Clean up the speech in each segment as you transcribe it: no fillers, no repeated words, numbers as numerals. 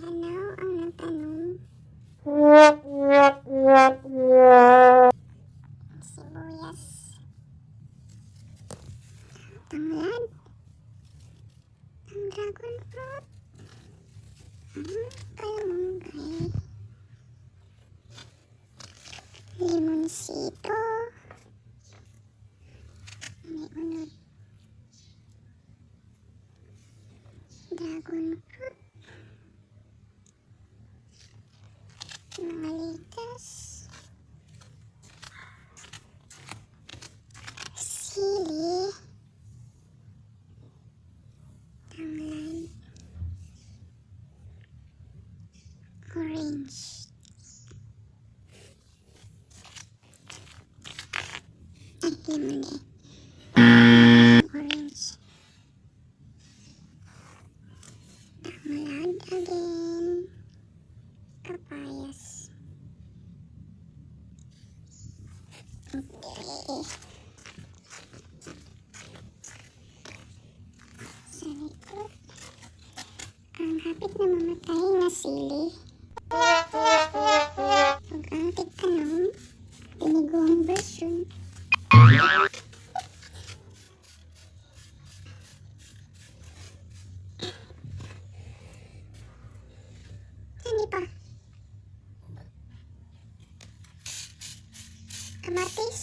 ano ang natanong? Sibuyas. Tanglad. Ang dragon fruit. Kalunggay. Limonsito. May unod. Dragon fruit. Mga litas. Sili. Tanglad. Orange. Ay, lemon eh. Orange. Tanglad again. Kapayas. Okay. Sa likod, ang hapit na mamatay na sili. Pag ang tigtanong, tinigong version. Ano pa? Kamatis.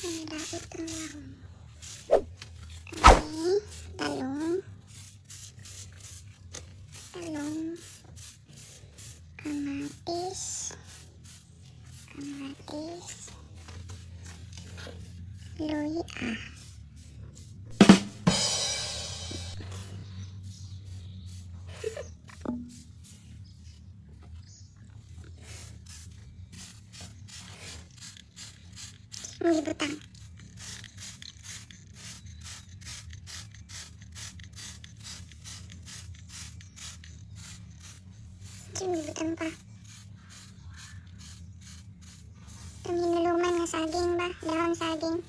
Ang dapat ang lahon. Kami, talong. Talong. Kamatis. Kamatis. Luya. May butang. May butang pa. Ito minuluman na saging ba? Dahon saging.